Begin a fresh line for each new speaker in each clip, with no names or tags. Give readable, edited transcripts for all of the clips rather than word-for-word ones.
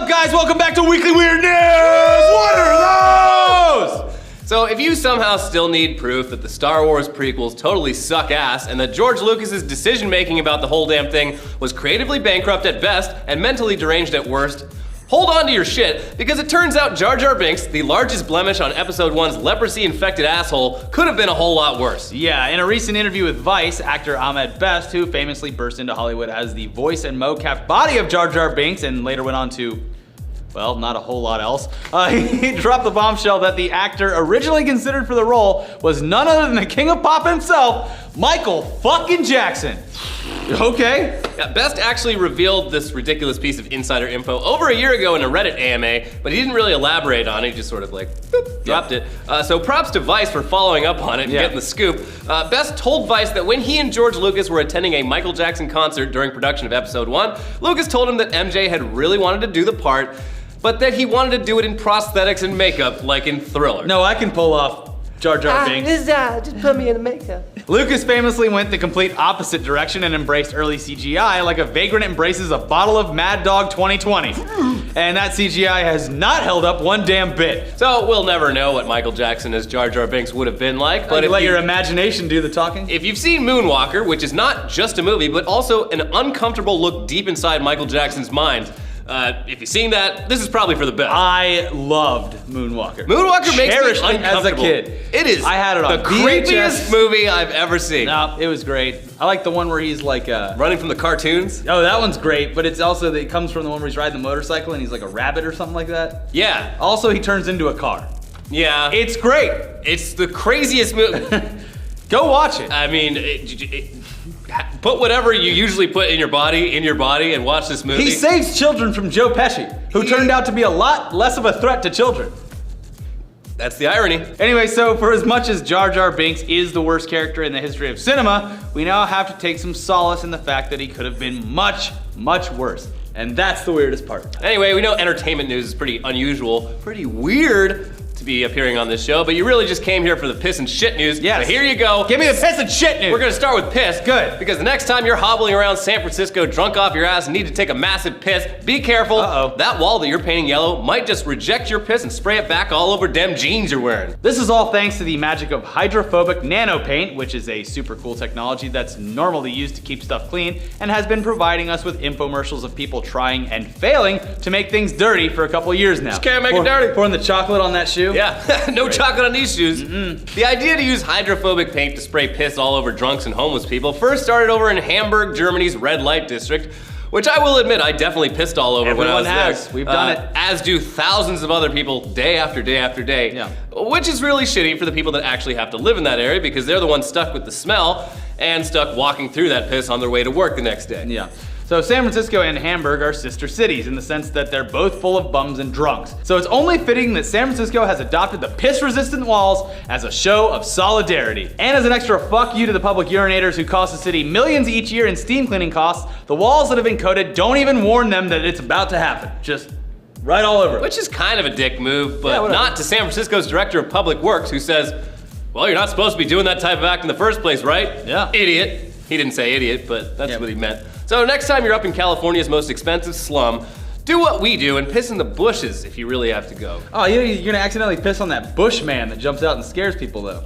up, guys? Welcome back to Weekly Weird News! What are those?
So if you somehow still need proof that the Star Wars prequels totally suck ass and that George Lucas's decision-making about the whole damn thing was creatively bankrupt at best and mentally deranged at worst, hold on to your shit, because it turns out Jar Jar Binks, the largest blemish on Episode 1's leprosy-infected asshole, could have been a whole lot worse.
Yeah, in a recent interview with Vice, actor Ahmed Best, who famously burst into Hollywood as the voice and mocap body of Jar Jar Binks and later went on to, well, not a whole lot else, he dropped the bombshell that the actor originally considered for the role was none other than the king of pop himself, Michael fucking Jackson. Okay.
Yeah, Best actually revealed this ridiculous piece of insider info over a year ago in a Reddit AMA, but he didn't really elaborate on it. He just sort of like boop, dropped it. So props to Vice for following up on it and getting the scoop. Best told Vice that when he and George Lucas were attending a Michael Jackson concert during production of Episode 1, Lucas told him that MJ had really wanted to do the part, but that he wanted to do it in prosthetics and makeup, like in Thriller.
No, I can pull off Jar Jar Binks.
Just put me in the makeup.
Lucas famously went the complete opposite direction and embraced early CGI like a vagrant embraces a bottle of Mad Dog 2020. And that CGI has not held up one damn bit.
So we'll never know what Michael Jackson as Jar Jar Binks would have been like, but
let your imagination do the talking.
If you've seen Moonwalker, which is not just a movie, but also an uncomfortable look deep inside Michael Jackson's mind, if you've seen that, this is probably for the best.
I loved Moonwalker.
Moonwalker makes me
Cherished it as a kid.
It is
I had it on
the
VHS.
creepiest movie I've ever seen.
No, it was great. I like the one where he's like
running from the cartoons.
Oh, that one's great, but it's also it comes from the one where he's riding the motorcycle and he's like a rabbit or something like that.
Yeah.
Also, he turns into a car.
Yeah.
It's great.
It's the craziest movie.
Go watch it.
I mean, put whatever you usually put in your body and watch this movie.
He saves children from Joe Pesci, who turned out to be a lot less of a threat to children.
That's the irony.
Anyway, so for as much as Jar Jar Binks is the worst character in the history of cinema, we now have to take some solace in the fact that he could have been much, much worse. And that's the weirdest part.
Anyway, we know entertainment news is pretty unusual, pretty weird to be appearing on this show, but you really just came here for the piss and shit news.
Yes.
So here you go.
Give me the piss and shit news.
We're gonna start with piss.
Good.
Because the next time you're hobbling around San Francisco drunk off your ass and need to take a massive piss, be careful.
Uh-oh.
That wall that you're painting yellow might just reject your piss and spray it back all over dem jeans you're wearing.
This is all thanks to the magic of hydrophobic nano paint, which is a super cool technology that's normally used to keep stuff clean and has been providing us with infomercials of people trying and failing to make things dirty for a couple of years now.
Just can't make it dirty.
Pouring the chocolate on that shoe?
Yeah, no chocolate on these shoes. The idea to use hydrophobic paint to spray piss all over drunks and homeless people first started over in Hamburg, Germany's red light district, which I will admit I definitely pissed all over when I was there.
We've done it.
As do thousands of other people day after day after day.
Yeah.
Which is really shitty for the people that actually have to live in that area because they're the ones stuck with the smell and stuck walking through that piss on their way to work the next day.
Yeah. So San Francisco and Hamburg are sister cities in the sense that they're both full of bums and drunks. So it's only fitting that San Francisco has adopted the piss-resistant walls as a show of solidarity. And as an extra fuck you to the public urinators who cost the city millions each year in steam cleaning costs, the walls that have been coated don't even warn them that it's about to happen. Just right all over it.
Which is kind of a dick move, but
Yeah, whatever.
not to San Francisco's director of public works who says, well, you're not supposed to be doing that type of act in the first place, right?
Yeah.
Idiot. He didn't say idiot, but that's what he meant. So next time you're up in California's most expensive slum, do what we do and piss in the bushes if you really have to go.
Oh, you're gonna accidentally piss on that bush man that jumps out and scares people though.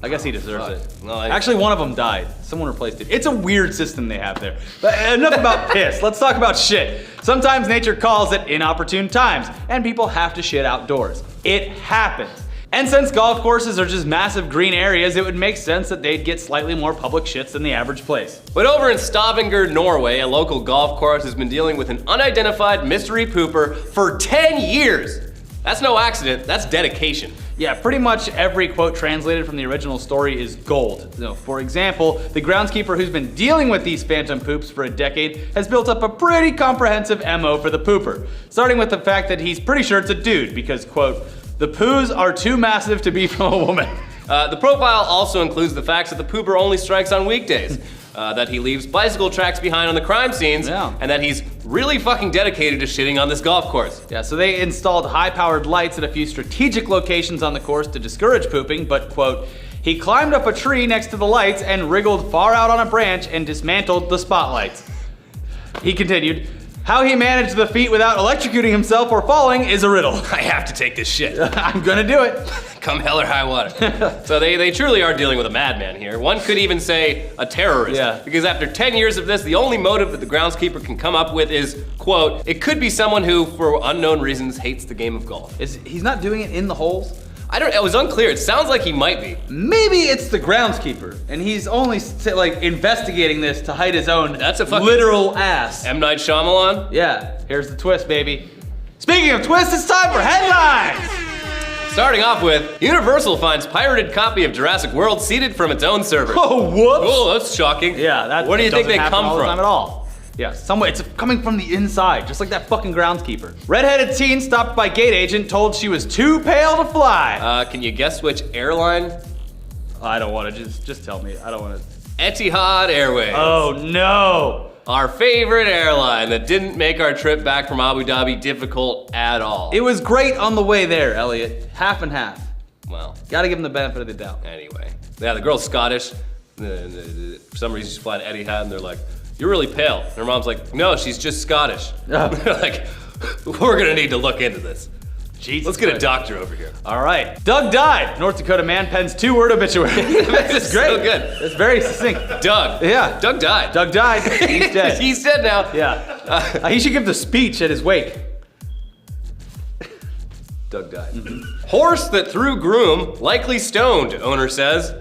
I guess he deserves it.
No,
Actually, one of them died. Someone replaced it. It's a weird system they have there. But enough about piss. Let's talk about shit. Sometimes nature calls at inopportune times, and people have to shit outdoors. It happens. And since golf courses are just massive green areas, it would make sense that they'd get slightly more public shits than the average place.
But over in Stavanger, Norway, a local golf course has been dealing with an unidentified mystery pooper for 10 years. That's no accident, that's dedication.
Yeah, pretty much every quote translated from the original story is gold. For example, the groundskeeper who's been dealing with these phantom poops for a decade has built up a pretty comprehensive MO for the pooper, starting with the fact that he's pretty sure it's a dude because, quote, the poos are too massive to be from a woman.
The profile also includes the facts that the pooper only strikes on weekdays, that he leaves bicycle tracks behind on the crime scenes, and that he's really fucking dedicated to shitting on this golf course.
Yeah, so they installed high-powered lights at a few strategic locations on the course to discourage pooping, but, quote, he climbed up a tree next to the lights and wriggled far out on a branch and dismantled the spotlights. He continued, How he managed the feat without electrocuting himself or falling is a riddle.
I have to take this shit.
I'm gonna do it.
Come hell or high water. So they truly are dealing with a madman here. One could even say a terrorist.
Yeah.
Because after 10 years of this, the only motive that the groundskeeper can come up with is, quote, it could be someone who, for unknown reasons, hates the game of golf.
He's not doing it in the holes?
It was unclear. It sounds like he might be.
Maybe it's the groundskeeper, and he's only like investigating this to hide his own
That's a fucking
literal ass.
M. Night Shyamalan?
Yeah, here's the twist, baby. Speaking of twists, it's time for headlines!
Starting off with, Universal finds pirated copy of Jurassic World seeded from its own server.
Oh, whoops!
Oh, that's shocking.
Yeah, that
Where do you think
doesn't
they
happen
come
all the
from?
time at all. Yeah, somewhere. It's coming from the inside, just like that fucking groundskeeper. Redheaded teen stopped by gate agent, told she was too pale to fly.
Can you guess which airline?
I don't want to. Just tell me. I don't want to.
Etihad Airways.
Oh no!
Our favorite airline that didn't make our trip back from Abu Dhabi difficult at all.
It was great on the way there, Elliot. Half and half.
Well,
Gotta give him the benefit of the doubt.
anyway. Yeah, the girl's Scottish. For some reason she's flying to Etihad and they're like, you're really pale. And her mom's like, no, she's just Scottish.
Oh.
They're like, we're gonna need to look into this.
Jesus
Let's get a
Christ.
doctor over here.
All right. Doug died. North Dakota man pens 2-word obituary.
This is
Great.
so good.
It's very succinct.
Doug.
Yeah.
Doug died.
Doug died. He's dead.
He's dead now.
Yeah. He should give the speech at his wake.
Doug died. Horse that threw groom, likely stoned, owner says.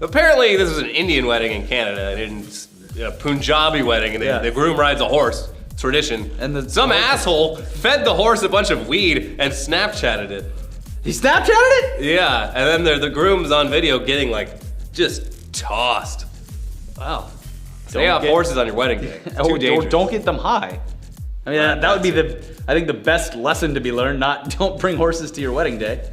Apparently this was an Indian wedding in Canada and a Punjabi wedding and
Yeah.
the groom rides a horse. Tradition.
And
some asshole fed the horse a bunch of weed and Snapchatted it.
He Snapchatted it?
Yeah, and then the groom's on video getting like just tossed.
Wow.
Stay off horses on your wedding day. It's too
Or
dangerous.
don't get them high. I mean, that would be the best lesson to be learned. Don't bring horses to your wedding day.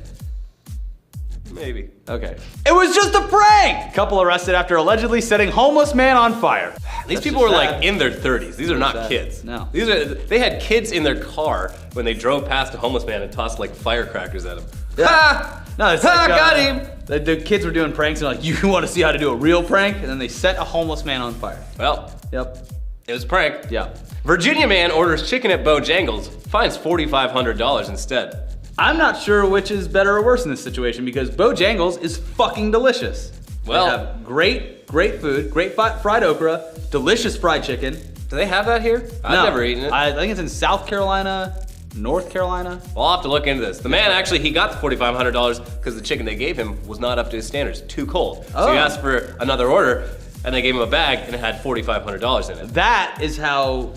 Maybe.
Okay. It was just a prank! Couple arrested after allegedly setting homeless man on fire.
These
That's
people
just
were
sad.
like in their 30s. These are not
sad.
kids.
No.
They had kids in their car when they drove past a homeless man and tossed like firecrackers at him.
Yeah.
Ha!
No, it's
Ha,
like,
got him!
The kids were doing pranks and like, you want to see how to do a real prank? And then they set a homeless man on fire.
Well,
Yep.
it was a prank.
Yeah.
Virginia man orders chicken at Bojangles, finds $4,500 instead.
I'm not sure which is better or worse in this situation because Bojangles is fucking delicious.
Well-
they have great food, great fried okra, delicious fried chicken.
Do they have that here? I've never eaten it.
I think it's in South Carolina, North Carolina.
Well, I'll have to look into this. The man actually, he got the $4,500 because the chicken they gave him was not up to his standards, too cold. So he
Oh.
asked for another order, and they gave him a bag, and it had $4,500 in it.
That is how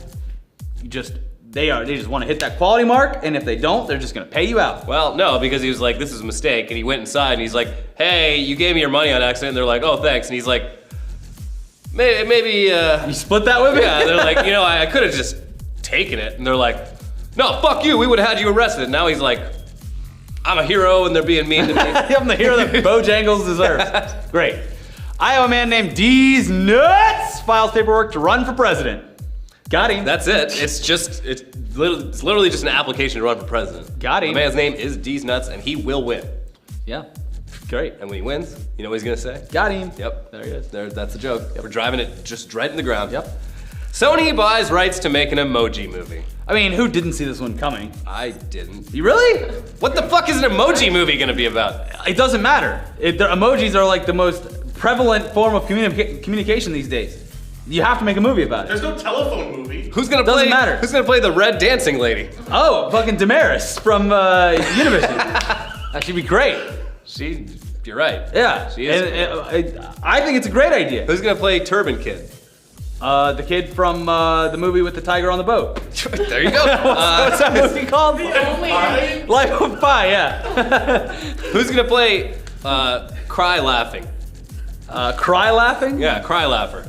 they just want to hit that quality mark, and if they don't, they're just gonna pay you out.
Well, no, because he was like, this is a mistake, and he went inside, and he's like, hey, you gave me your money on accident, and they're like, oh, thanks, and he's like, maybe,
You split that with me?
yeah, they're like, I could have just taken it, and they're like, no, fuck you, we would have had you arrested. And now he's like, I'm a hero, and they're being mean to me.
I'm the hero that Bojangles deserves. Great. Iowa man named D's Nuts files paperwork to run for president. Got him.
That's it. It's literally just an application to run for president.
Got him.
The man's name is D's Nuts, and he will win.
Yeah. Great.
And when he wins, you know what he's gonna say?
Got him.
Yep.
There he is.
That's the joke. We're driving it just right in the ground.
Yep.
Sony buys rights to make an emoji movie.
I mean, who didn't see this one coming?
I didn't.
You really?
What the fuck is an emoji movie gonna be about?
It doesn't matter. Their emojis are like the most prevalent form of communication these days. You have to make a movie about it.
There's no telephone movie.
Who's gonna
Doesn't
play?
matter.
Who's gonna play the red dancing lady?
Oh, fucking Damaris from University. That should be great.
You're right.
Yeah.
She is.
And, I think it's a great idea.
Who's gonna play Turban Kid?
The kid from the movie with the tiger on the boat.
There you go.
What's that movie called?
Only
Life of Pi, yeah.
Who's gonna play Cry Laughing?
Cry Laughing?
Yeah, Cry Laugher.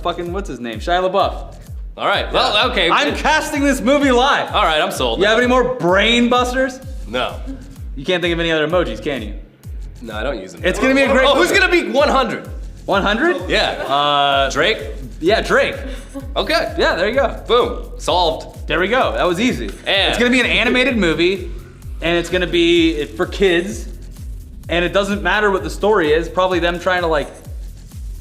Fucking what's his name? Shia LaBeouf.
All right. Well, okay.
I'm casting this movie live.
All right, I'm sold.
You have any more brain busters?
No.
You can't think of any other emojis, can you?
No, I don't use them.
It's gonna be a great.
Oh, who's gonna be 100?
100?
Yeah. Drake?
Yeah, Drake.
Okay.
Yeah, there you go.
Boom. Solved.
There we go. That was easy.
And-
It's gonna be an animated movie, and it's gonna be for kids, and it doesn't matter what the story is. Probably them trying to like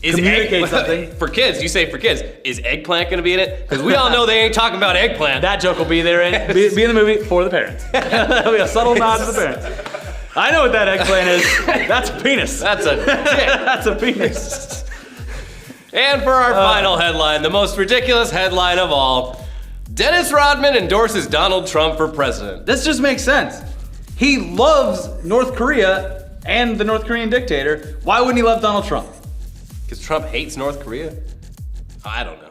communicate something.
For kids, you say for kids, is eggplant gonna be in it? Because we all know they ain't talking about eggplant.
That joke will be there be in the movie for the parents. That'll be a subtle nod to the parents. I know what that eggplant is. That's a penis.
That's a dick.
That's a penis.
And for our final headline, the most ridiculous headline of all, Dennis Rodman endorses Donald Trump for president.
This just makes sense. He loves North Korea and the North Korean dictator. Why wouldn't he love Donald Trump?
Because Trump hates North Korea? I don't know.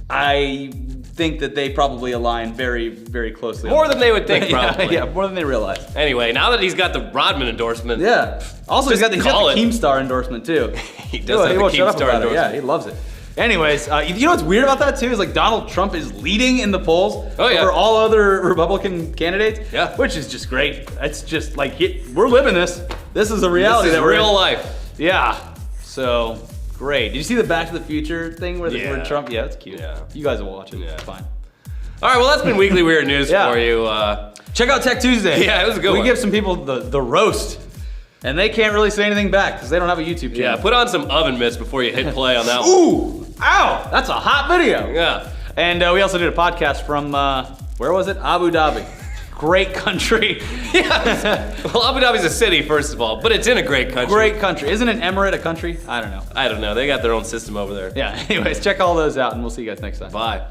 I think that they probably align very, very closely.
More than they would think, probably.
Yeah, more than they realize.
Anyway, now that he's got the Rodman endorsement,
Yeah. Also, he's got the Keemstar endorsement too.
he does have the
won't shut up
Keemstar
about it.
endorsement.
Yeah, he loves it. Anyways, you know what's weird about that too is like Donald Trump is leading in the polls over all other Republican candidates.
Yeah.
Which is just great. It's just like we're living this. This is a reality.
This is
that we're
real
in.
life.
Yeah. So great. Did you see the Back to the Future thing where Trump? Yeah, it's cute.
Yeah.
You guys will watch it.
Yeah.
It's fine.
All right, well, that's been Weekly Weird News for you.
Check out Tech Tuesday.
Yeah, it was a good one.
We give some people the roast, and they can't really say anything back because they don't have a YouTube channel.
Yeah, put on some oven mitts before you hit play on that one.
Ooh! Ow! That's a hot video.
Yeah.
And we also did a podcast from, where was it? Abu Dhabi. Great country.
Yeah. Well, Abu Dhabi's a city, first of all, but it's in a great country.
Great country. Isn't an emirate a country? I don't know.
I don't know. They got their own system over there.
Yeah, anyways, check all those out, and we'll see you guys next time.
Bye.